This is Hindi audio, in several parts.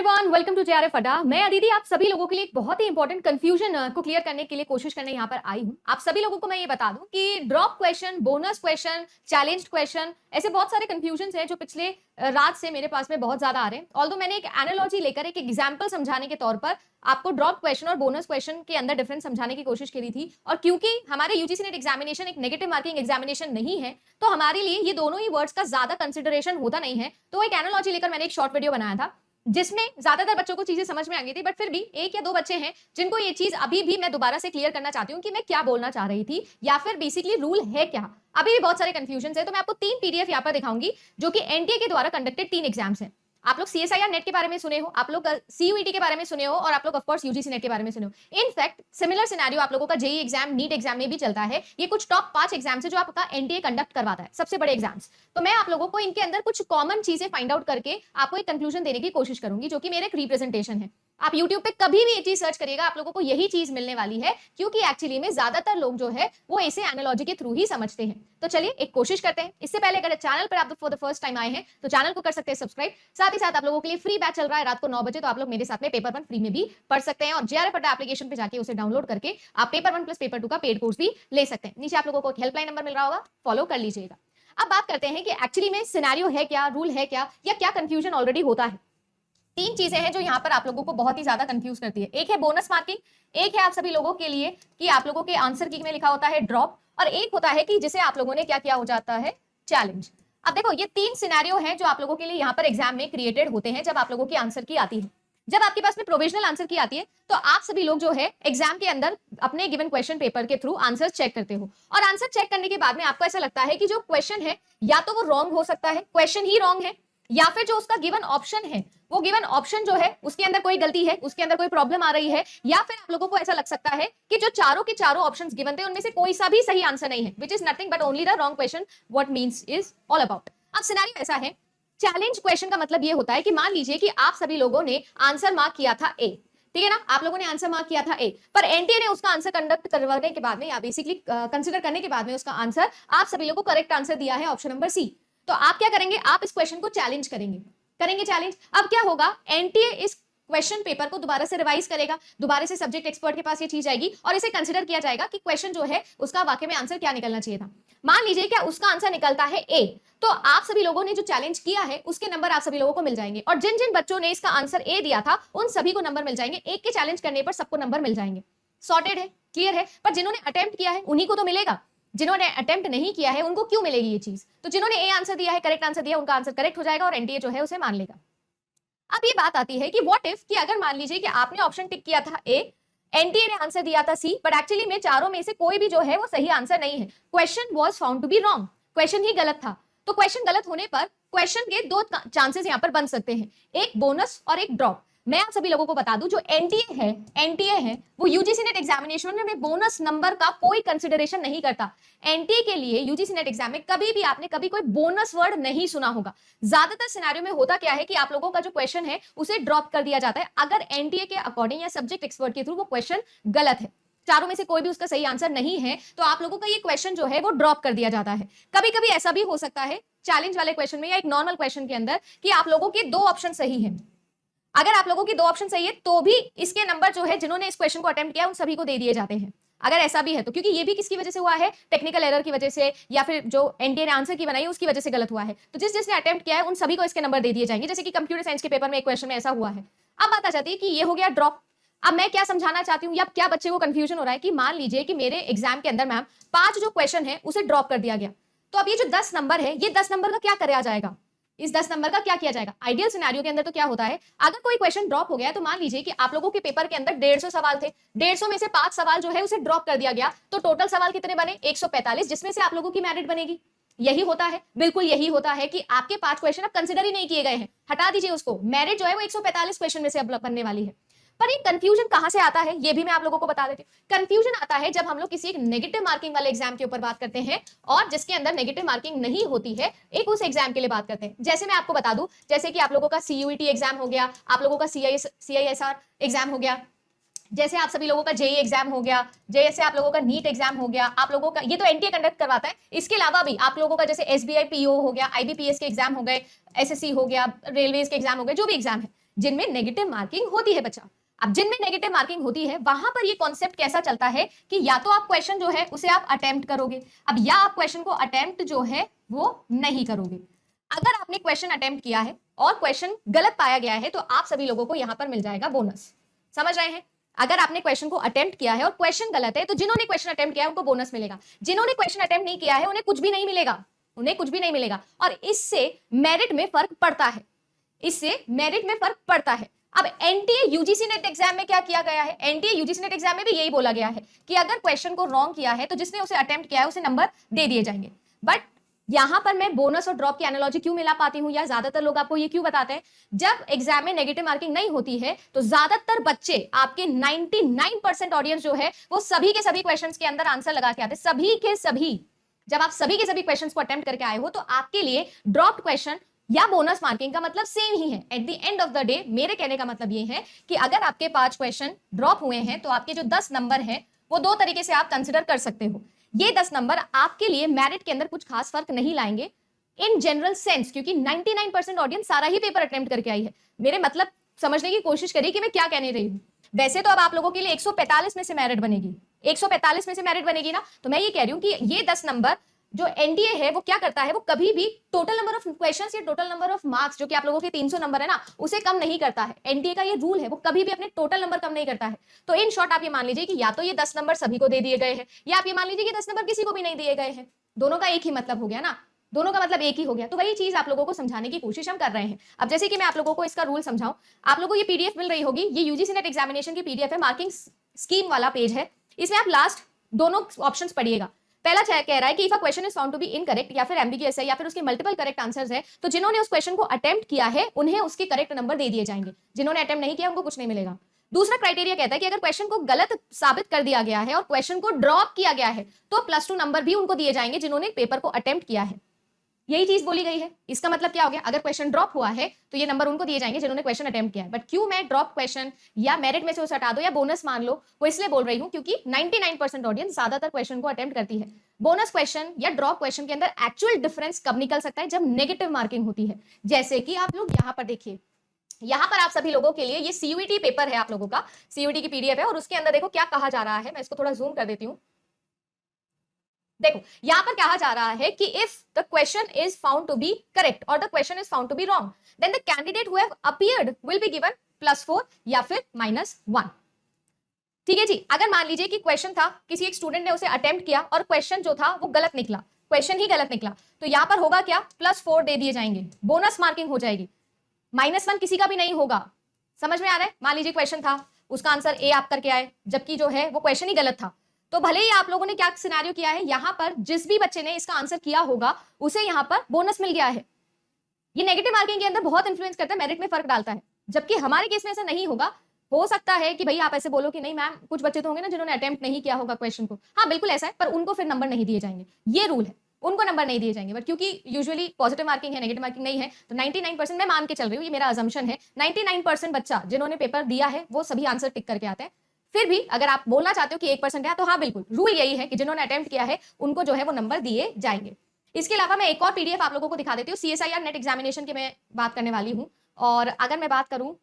एवरीवन, वेलकम टू जेआरएफ अड्डा। मैं अदिति आप सभी लोगों के लिए एक बहुत ही इंपॉर्टेंट कंफ्यूजन को क्लियर करने के लिए कोशिश करने यहाँ पर आई हूँ। आप सभी लोगों को मैं ये बता दूं कि drop question, bonus question, challenged question, ऐसे बहुत सारे कंफ्यूजन हैं जो पिछले रात से मेरे पास में बहुत ज्यादा आ रहे हैं। ऑल्दो मैंने एक एनालॉजी लेकर एक एग्जाम्पल समझाने के तौर पर आपको ड्रॉप क्वेश्चन और बोनस क्वेश्चन के अंदर डिफरेंस समझाने की कोशिश करी थी, और क्योंकि हमारे यूजीसी नेट एग्जामिनेशन एक नेगेटिव मार्किंग एग्जामिनेशन नहीं है तो हमारे लिए ये दोनों ही वर्ड्स का ज्यादा कंसिडरेशन होता नहीं है। तो एक एनालॉजी लेकर मैंने एक शॉर्ट वीडियो बनाया था जिसमें ज्यादातर बच्चों को चीजें समझ में आ गई थी, बट फिर भी एक या दो बच्चे हैं जिनको ये चीज अभी भी मैं दोबारा से क्लियर करना चाहती हूँ कि मैं क्या बोलना चाह रही थी या फिर बेसिकली रूल है क्या। अभी भी बहुत सारे कंफ्यूजन है, तो मैं आपको 3 पीडीएफ यहाँ पर दिखाऊंगी जो कि एनटीए के द्वारा कंडक्टेड 3 एग्जाम्स हैं। आप लोग सीएसआईआर नेट के बारे में सुने हो, आप लोग सीयूईटी के बारे में सुने हो, और आप लोग ऑफ कोर्स यूजीसी नेट के बारे में सुने हो। इनफैक्ट सिमिलर सिनेरियो आप लोगों का जेई एग्जाम, नीट एग्जाम में भी चलता है। ये कुछ टॉप 5 एग्जाम्स है जो आपका एनटीए कंडक्ट करवाता है, सबसे बड़े एग्जाम्स। तो मैं आप लोगों को इनके अंदर कुछ कॉमन चीजें फाइंड आउट करके आपको एक कंक्लूजन देने की कोशिश करूंगी, जो कि मेरे एक रिप्रेजेंटेशन है। आप YouTube पे कभी भी ये चीज सर्च करिएगा, आप लोगों को यही चीज मिलने वाली है, क्योंकि एक्चुअली में ज्यादातर लोग जो है वो इसे एनालॉजी के थ्रू ही समझते हैं। तो चलिए एक कोशिश करते हैं। इससे पहले अगर चैनल पर आप फॉर द फर्स्ट टाइम आए हैं तो चैनल को कर सकते हैं सब्सक्राइब। साथ ही साथ आप लोगों के लिए फ्री बैच चल रहा है रात को 9 बजे, तो आप लोग मेरे साथ में पेपर 1 फ्री में भी पढ़ सकते हैं, और जेआरएफ अड्डा एप्लीकेशन पे जाके उसे डाउनलोड करके आप पेपर 1 प्लस पेपर 2 का पेड कोर्स भी ले सकते हैं। नीचे आप लोगों को एक हेल्पलाइन नंबर मिल रहा होगा, फॉलो कर लीजिएगा। अब बात करते हैं कि एक्चुअली में सिनेरियो है क्या, रूल है क्या, या क्या कंफ्यूजन ऑलरेडी होता है। 3 चीजें हैं जो यहाँ पर आप लोगों को बहुत ही ज्यादा कंफ्यूज करती है। एक है बोनस मार्किंग, एक है आप सभी लोगों के लिए कि आप लोगों के आंसर की में लिखा होता है ड्रॉप, और एक होता है कि जिसे आप लोगों ने क्या किया हो जाता है चैलेंज। अब देखो ये 3 सिनेरियो हैं जो आप लोगों के लिए यहाँ पर एग्जाम में क्रिएटेड होते हैं जब आप लोगों की आंसर की आती है। जब आपके पास में प्रोविजनल आंसर की आती है तो आप सभी लोग जो है एग्जाम के अंदर अपने गिवन क्वेश्चन पेपर के थ्रू आंसर चेक करते हो, और आंसर चेक करने के बाद में आपको ऐसा लगता है कि जो क्वेश्चन है या तो वो रॉन्ग हो सकता है, क्वेश्चन ही रॉन्ग है, या फिर जो उसका गिवन ऑप्शन है वो गिवन ऑप्शन जो है उसके अंदर कोई गलती है, उसके अंदर कोई प्रॉब्लम आ रही है, या फिर आप लोगों को ऐसा लग सकता है कि जो चारों के चारों ऑप्शंस गिवन थे उनमें से कोई सा भी सही आंसर नहीं है, which is nothing but only the wrong question, what means is all about. अब सिनेरियो ऐसा है, चैलेंज क्वेश्चन का मतलब ये होता है कि मान लीजिए कि आप सभी लोगों ने आंसर मार्क किया था ए, ठीक है ना, आप लोगों ने आंसर मार्क किया था ए, पर एनटीए ने उसका आंसर कंडक्ट करवाने के बाद में या बेसिकली कंसीडर करने के बाद में उसका आंसर आप सभी लोगों को करेक्ट आंसर दिया है ऑप्शन नंबर सी। तो आप क्या करेंगे, आप इस क्वेश्चन को चैलेंज करेंगे चैलेंज। अब क्या होगा, एनटीए इस क्वेश्चन पेपर को दोबारा से रिवाइज करेगा, दोबारा से सब्जेक्ट एक्सपर्ट के पास ये चीज आएगी और इसे कंसीडर किया जाएगा कि क्वेश्चन जो है उसका वाकई में आंसर क्या निकलना चाहिए था। मान लीजिए क्या उसका आंसर निकलता है ए, तो आप सभी लोगों ने जो चैलेंज किया है उसके नंबर आप सभी लोगों को मिल जाएंगे, और जिन जिन बच्चों ने इसका आंसर ए दिया था उन सभी को नंबर मिल जाएंगे। एक के चैलेंज करने पर सबको नंबर मिल जाएंगे। सॉर्टेड है, क्लियर है। पर जिन्होंने अटेम्प्ट किया है उन्हीं को तो मिलेगा, जिन्होंने अटेम्प्ट नहीं किया है उनको क्यों मिलेगी ये चीज। तो जिन्होंने ए आंसर दिया है, करेक्ट आंसर दिया, उनका आंसर करेक्ट हो जाएगा और एनटीए जो है उसे मान लेगा। अब ये बात आती है कि व्हाट इफ कि अगर मान लीजिए कि आपने ऑप्शन टिक किया था ए, एनटीए ने आंसर दिया था सी, बट एक्चुअली में चारों में से कोई भी जो है वो सही आंसर नहीं है। Question was found to be wrong, question ही गलत था। तो क्वेश्चन गलत होने पर क्वेश्चन के 2 चांसेस यहाँ पर बन सकते हैं, एक बोनस और एक ड्रॉप। मैं आप सभी लोगों को बता दूं जो एनटीए है वो यूजीसी नेट एग्जामिनेशन में बोनस नंबर का कोई कंसिडरेशन नहीं करता। एनटीए के लिए यूजीसी नेट एग्जाम में कभी भी आपने कभी कोई बोनस वर्ड नहीं सुना होगा। ज्यादातर सिनेरियो में होता क्या है कि आप लोगों का जो क्वेश्चन है उसे ड्रॉप कर दिया जाता है अगर एनटीए के अकॉर्डिंग या सब्जेक्ट एक्सपर्ट के थ्रू वो क्वेश्चन गलत है, चारों में से कोई भी उसका सही आंसर नहीं है, तो आप लोगों का ये क्वेश्चन जो है वो ड्रॉप कर दिया जाता है। कभी कभी ऐसा भी हो सकता है चैलेंज वाले क्वेश्चन में या एक नॉर्मल क्वेश्चन के अंदर कि आप लोगों के 2 ऑप्शन सही है। अगर आप लोगों की 2 ऑप्शन सही है तो भी इसके नंबर जो है जिन्होंने इस क्वेश्चन को अटेम्प्ट किया उन सभी को दे दिए जाते हैं। अगर ऐसा भी है तो, क्योंकि ये भी किसकी वजह से हुआ है, टेक्निकल एरर की वजह से, या फिर जो एनटीए ने आंसर की बनाई उसकी वजह से गलत हुआ है। तो जिसने अटेम्प्ट किया है उन सभी को इसके नंबर दे दिए जाएंगे, जैसे कि कंप्यूटर साइंस के पेपर में एक क्वेश्चन में ऐसा हुआ है। अब बात आ जाती है कि ये हो गया ड्रॉप। अब मैं क्या समझाना चाहती हूँ या क्या बच्चे को कंफ्यूजन हो रहा है कि मान लीजिए कि मेरे एग्जाम के अंदर मैम 5 जो क्वेश्चन है उसे ड्रॉप कर दिया गया, तो अब ये जो 10 नंबर है ये 10 नंबर का क्या कराया जाएगा, इस 10 नंबर का क्या किया जाएगा। आइडियल सिनेरियो के अंदर तो क्या होता है, अगर कोई क्वेश्चन ड्रॉप हो गया तो मान लीजिए कि आप लोगों के पेपर के अंदर 150 सवाल थे, 150 में से 5 सवाल जो है उसे ड्रॉप कर दिया गया, तो टोटल सवाल कितने बने, 145, जिसमें से आप लोगों की मेरिट बनेगी। यही होता है, बिल्कुल यही होता है कि आपके 5 क्वेश्चन अब कंसिडर ही नहीं किए गए हैं, हटा दीजिए उसको, मेरिट जो है वो 145 क्वेश्चन में से अब बनने वाली है। पर ये कंफ्यूजन कहां से आता है ये भी मैं आप लोगों को बता देती हूँ। कंफ्यूजन आता है जब हम लोग किसी एक नेगेटिव मार्किंग वाले एग्जाम के ऊपर बात करते हैं और जिसके अंदर नेगेटिव मार्किंग नहीं होती है, एक उस एग्जाम के लिए बात करते हैं। जैसे मैं आपको बता दूं, जैसे कि आप लोगों का सीयूईटी एग्जाम हो गया, आप लोगों का सीआईएसआर एग्जाम हो गया, जैसे आप सभी लोगों का जेई एग्जाम हो गया, जैसे आप लोगों का नीट एग्जाम हो गया, आप लोगों का ये तो एनटीए कंडक्ट करवाता है, इसके अलावा भी आप लोगों का जैसे एसबीआई पीओ हो गया, आईबीपीएस के एग्जाम हो गए, एसएससी हो गया, रेलवेज के एग्जाम हो गए, जो भी एग्जाम है, जिनमें नेगेटिव मार्किंग होती है बच्चा। अब जिनमें नेगेटिव मार्किंग होती है वहां पर ये कॉन्सेप्ट कैसा चलता है कि या तो आप क्वेश्चन जो है उसे आप अटेम्प्ट करोगे, अब या आप क्वेश्चन को अटेम्प्ट जो है वो नहीं करोगे। अगर आपने क्वेश्चन अटेम्प्ट किया है और क्वेश्चन गलत पाया गया है तो आप सभी लोगों को यहां पर मिल जाएगा बोनस। समझ रहे हैं? अगर आपने क्वेश्चन को अटेम्प्ट किया है और क्वेश्चन गलत है तो जिन्होंने क्वेश्चन अटेम्प्ट किया है उनको बोनस मिलेगा, जिन्होंने क्वेश्चन अटेम्प्ट नहीं किया है उन्हें कुछ भी नहीं मिलेगा, उन्हें कुछ भी नहीं मिलेगा। और इससे मेरिट में फर्क पड़ता है, इससे मेरिट में फर्क पड़ता है। अब एनटीए यूजीसी नेट एग्जाम में क्या किया गया है, एनटीए यूजीसी नेट एग्जाम में भी यही बोला गया है कि अगर क्वेश्चन को रॉन्ग किया है तो जिसने उसे अटेम्प्ट किया है उसे नंबर दे दिए जाएंगे। बट यहां पर मैं बोनस और ड्रॉप की एनालॉजी क्यों मिला पाती हूं, या ज्यादातर लोग आपको ये क्यों बताते हैं, जब एग्जाम में नेगेटिव मार्किंग नहीं होती है तो ज्यादातर बच्चे आपके 99% ऑडियंस जो है वो सभी के सभी क्वेश्चंस के अंदर आंसर लगा के आते, सभी के सभी। जब आप सभी के सभी क्वेश्चंस को अटेम्प्ट करके आए हो तो आपके लिए ड्रॉप्ड क्वेश्चन या बोनस मार्किंग का मतलब सेम ही है। At the end of the day मेरे कहने का मतलब ये है कि अगर आपके 5 क्वेश्चन ड्रॉप हुए हैं तो आपके जो 10 नंबर हैं वो 2 तरीके से आप कंसिडर कर सकते हो। ये 10 नंबर आपके लिए मेरिट के अंदर कुछ खास फर्क नहीं लाएंगे इन जनरल सेंस, क्योंकि 99% ऑडियंस सारा ही पेपर अटेम्प्ट करके आई है। मेरे मतलब समझने की कोशिश करिए कि मैं क्या कहने रही हूँ। वैसे तो अब आप लोगों के लिए 145 में से मेरिट बनेगी, 145 में से मेरिट बनेगी ना, तो मैं ये कह रही हूँ कि ये 10 नंबर जो एनडीए है वो क्या करता है, वो कभी भी टोटल नंबर ऑफ क्वेश्चंस या टोटल नंबर ऑफ मार्क्स जो कि आप लोगों के 300 नंबर है ना उसे कम नहीं करता है। एनडीए का ये रूल है, वो कभी भी अपने टोटल नंबर कम नहीं करता है। तो इन शॉर्ट आप ये मान लीजिए कि या तो ये 10 नंबर सभी को दे दिए गए हैं या आप ये मान लीजिए कि 10 नंबर किसी को भी नहीं दिए गए हैं। दोनों का एक ही मतलब हो गया ना, दोनों का मतलब एक ही हो गया। तो वही चीज आप लोगों को समझाने की कोशिश हम कर रहे हैं। अब जैसे कि मैं आप लोगों को इसका रूल समझाऊं, आप लोगों को ये पीडीएफ मिल रही होगी, ये यूजीसी नेट एग्जामिनेशन की पीडीएफ है, मार्किंग स्कीम वाला पेज है। इसमें आप लास्ट दोनों ऑप्शंस पढ़िएगा। पहला कह रहा है कि if a question is found to be incorrect या फिर एम्बिगुअस है या फिर उसके मल्टीपल करेक्ट आंसर्स है तो जिन्होंने उस क्वेश्चन को अटेम्प्ट किया है उन्हें उसके करेक्ट नंबर दे दिए जाएंगे, जिन्होंने अटेम्प्ट नहीं किया उनको कुछ नहीं मिलेगा। दूसरा क्राइटेरिया कहता है कि अगर क्वेश्चन को गलत साबित कर दिया गया है और क्वेश्चन को ड्रॉप किया गया है तो +2 नंबर भी उनको दिए जाएंगे जिन्होंने पेपर को अटेम्प्ट किया है। यही चीज बोली गई है। इसका मतलब क्या हो गया, अगर क्वेश्चन ड्रॉप हुआ है तो ये नंबर उनको दिए जाएंगे जिन्होंने क्वेश्चन अटेम्प्ट किया है। बट क्यों मैं ड्रॉप क्वेश्चन या मेरिट में से उसे हटा दो या बोनस मान लो, वो इसलिए बोल रही हूं क्योंकि 99% ऑडियंस ज्यादातर क्वेश्चन को अटेम्प्ट करती है। बोनस क्वेश्चन या ड्रॉप क्वेश्चन के अंदर एक्चुअल डिफरेंस कब निकल सकता है, जब नेगेटिव मार्किंग होती है। जैसे कि आप लोग यहाँ पर देखिए, यहाँ पर आप सभी लोगों के लिए ये सीयूईटी पेपर है, आप लोगों का सीयूईटी की पीडीएफ है और उसके अंदर देखो क्या कहा जा रहा है। मैं इसको थोड़ा जूम कर देती हूँ। देखो यहां पर कहा जा रहा है कि if the question is found to be correct और the question is found to be wrong then the candidate who have appeared will be given +4 या फिर -1। ठीक है जी। अगर मान लीजिए कि क्वेश्चन था, किसी एक स्टूडेंट ने उसे अटेम्प्ट किया और क्वेश्चन जो था वो गलत निकला, क्वेश्चन ही गलत निकला, तो यहां पर होगा क्या, +4 दे दिए जाएंगे, बोनस मार्किंग हो जाएगी। -1 किसी का भी नहीं होगा। समझ में आ रहा है? मान लीजिए क्वेश्चन था, उसका आंसर ए आप करके आए, जबकि जो है वो क्वेश्चन ही गलत था, तो भले ही आप लोगों ने क्या सिनेरियो किया है, यहां पर जिस भी बच्चे ने इसका आंसर किया होगा उसे यहां पर बोनस मिल गया है। ये नेगेटिव मार्किंग के अंदर बहुत इंफ्लुएंस करता है, मेरिट में फर्क डालता है। जबकि हमारे केस में ऐसा नहीं होगा। हो सकता है कि भाई आप ऐसे बोलो कि नहीं मैम, कुछ बच्चे तो होंगे ना जिन्होंने अटेम्प्ट नहीं किया होगा क्वेश्चन को, हाँ बिल्कुल ऐसा है, पर उनको फिर नंबर नहीं दिए जाएंगे, ये रूल है, उनको नंबर नहीं दिए जाएंगे। बट क्योंकि यूजुअली पॉजिटिव मार्किंग है, नेगेटिव मार्किंग नहीं है, तो 99% मैं मान के चल रही हूँ, ये मेरा अजम्पशन है, 99% बच्चा जिन्होंने पेपर दिया है वो सभी आंसर टिक करके आते हैं। फिर भी अगर आप बोलना चाहते हो कि 1% है, तो हाँ बिल्कुल रूल यही है कि जिन्होंने अटेम्प्ट किया है उनको जो है वो नंबर दिए जाएंगे। इसके अलावा मैं एक और पीडीएफ आप लोगों को दिखा देती हूँ, सीएसआईआर नेट एग्जामिनेशन की मैं बात करने वाली हूँ। और अगर मैं बात करूं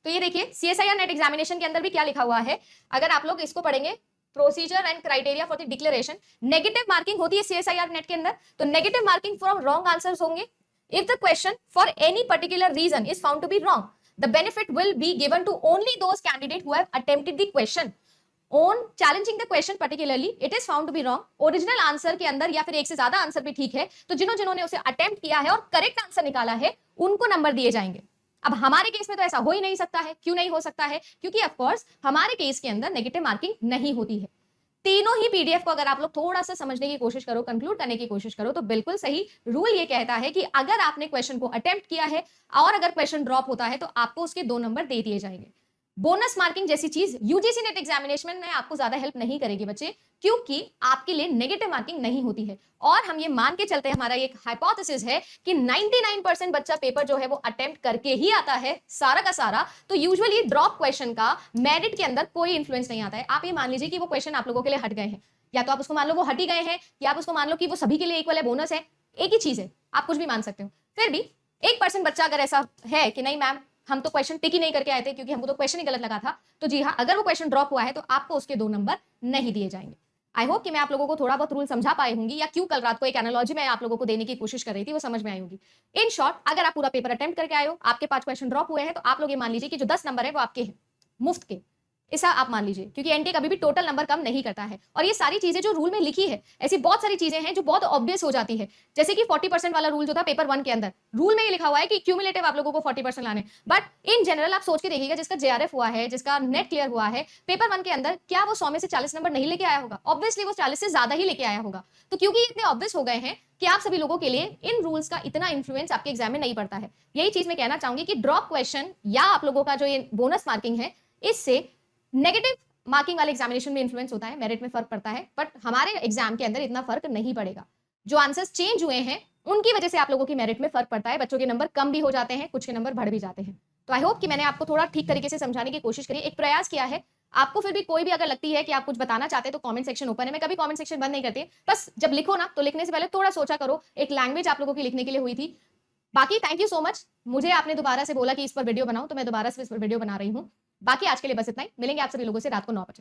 तो ये देखिए सीएसआईआर नेट एग्जामिनेशन के अंदर भी क्या लिखा हुआ है, अगर आप लोग इसको पढ़ेंगे, procedure and criteria for the declaration, negative marking होती है सीएसआईआर नेट के अंदर, तो negative marking from wrong answers होंगे। If the question for any particular reason is found to be wrong, the benefit will be given to only those candidates who have attempted the question. On challenging the question particularly, it is found to be wrong. Original answer के अंदर या फिर एक से ज्यादा आंसर भी ठीक है, तो जिन्होंने उसे अटेम्प्ट किया है और करेक्ट आंसर निकाला है उनको नंबर दिए जाएंगे। अब हमारे केस में तो ऐसा हो ही नहीं सकता है। क्यों नहीं हो सकता है? क्योंकि ऑफ कोर्स हमारे केस के अंदर नेगेटिव मार्किंग नहीं होती है। तीनों ही पीडीएफ को अगर आप लोग थोड़ा सा समझने की कोशिश करो, कंक्लूड करने की कोशिश करो, तो बिल्कुल सही रूल ये कहता है कि अगर आपने क्वेश्चन को अटेम्प्ट किया है और अगर क्वेश्चन ड्रॉप होता है तो आपको उसके 2 नंबर दे दिए जाएंगे। बोनस मार्किंग जैसी चीज यूजीसी नेट एग्जामिनेशन में आपको ज्यादा हेल्प नहीं करेगी बच्चे, क्योंकि आपके लिए नेगेटिव मार्किंग नहीं होती है। और हम ये मान के चलते हैं, हमारा एक हाइपोथेसिस है कि 99% बच्चा पेपर जो है वो अटेम्प्ट करके ही आता है सारा का सारा, तो यूजुअली ड्रॉप क्वेश्चन का मेरिट के अंदर कोई इंफ्लुएंस नहीं आता है। आप ये मान लीजिए कि वो क्वेश्चन आप लोगों के लिए हट गए हैं, या तो आप उसको मान लो वो हट ही गए हैं, या आप उसको मान लो कि वो सभी के लिए इक्वल है, बोनस है, एक ही चीज है, आप कुछ भी मान सकते हो। फिर भी 1% बच्चा अगर ऐसा है कि नहीं मैम हम तो क्वेश्चन टिक ही नहीं करके आए थे क्योंकि हमको तो क्वेश्चन ही गलत लगा था, तो जी हाँ, अगर वो क्वेश्चन ड्रॉप हुआ है तो आपको उसके 2 नंबर नहीं दिए जाएंगे। आई होप कि मैं आप लोगों को थोड़ा बहुत रूल समझा पाई होंगी, या क्यों कल रात को एक एनालॉजी मैं आप लोगों को देने की कोशिश कर रही थी वो समझ में आई होगी। इन शॉर्ट, अगर आप पूरा पेपर अटेम्प्ट करके आए हो, आपके 5 क्वेश्चन ड्रॉप हुए हैं, तो आप लोग ये मान लीजिए कि जो 10 नंबर है वो आपके हैं, मुफ्त के। ऐसा आप मान लीजिए, क्योंकि एनटीए कभी भी टोटल नंबर कम नहीं करता है। और ये सारी चीजें जो रूल में लिखी है, ऐसी बहुत सारी चीजें हैं जो बहुत ऑब्वियस हो जाती है। जैसे कि 40% वाला रूल जो था पेपर 1 के अंदर, रूल में ये लिखा हुआ है कि क्यूमुलेटिव आप लोगों को 40% लाने, बट इन जनरल आप सोच के देखिएगा, जिसका जेआरएफ हुआ है, जिसका नेट क्लियर हुआ है पेपर 1 के अंदर, क्या वो 100 में से 40 नंबर नहीं लेके आया होगा? ऑब्वियसली वो 40 से ज्यादा ही लेके आया होगा। तो क्योंकि इतने ऑब्वियस हो गए हैं कि आप सभी लोगों के लिए इन रूल्स का इतना इंफ्लुएंस आपके एग्जाम में नहीं पड़ता है। यही चीज मैं कहना चाहूंगी कि ड्रॉप क्वेश्चन या आप लोगों का जो ये बोनस मार्किंग है, इससे नेगेटिव मार्किंग वाले एग्जामिनेशन में इन्फ्लुएंस होता है, मेरिट में फर्क पड़ता है, बट हमारे एग्जाम के अंदर इतना फर्क नहीं पड़ेगा। जो आंसर्स चेंज हुए हैं उनकी वजह से आप लोगों की मेरिट में फर्क पड़ता है, बच्चों के नंबर कम भी हो जाते हैं, कुछ के नंबर बढ़ भी जाते हैं। तो आई होप कि मैंने आपको थोड़ा ठीक तरीके से समझाने की कोशिश करी, एक प्रयास किया है। आपको फिर भी कोई भी अगर लगती है कि आप कुछ बताना चाहते हैं तो कमेंट सेक्शन ओपन है, मैं कभी कमेंट सेक्शन बंद नहीं करती, बस जब लिखो ना तो लिखने से पहले थोड़ा सोचा करो, एक लैंग्वेज आप लोगों की लिखने के लिए हुई थी। बाकी थैंक यू सो मच, मुझे आपने दोबारा से बोला कि इस पर वीडियो बनाऊं, तो मैं दोबारा से इस पर वीडियो बना रही हूं। बाकी आज के लिए बस इतना ही, मिलेंगे आप सभी लोगों से रात को 9 बजे।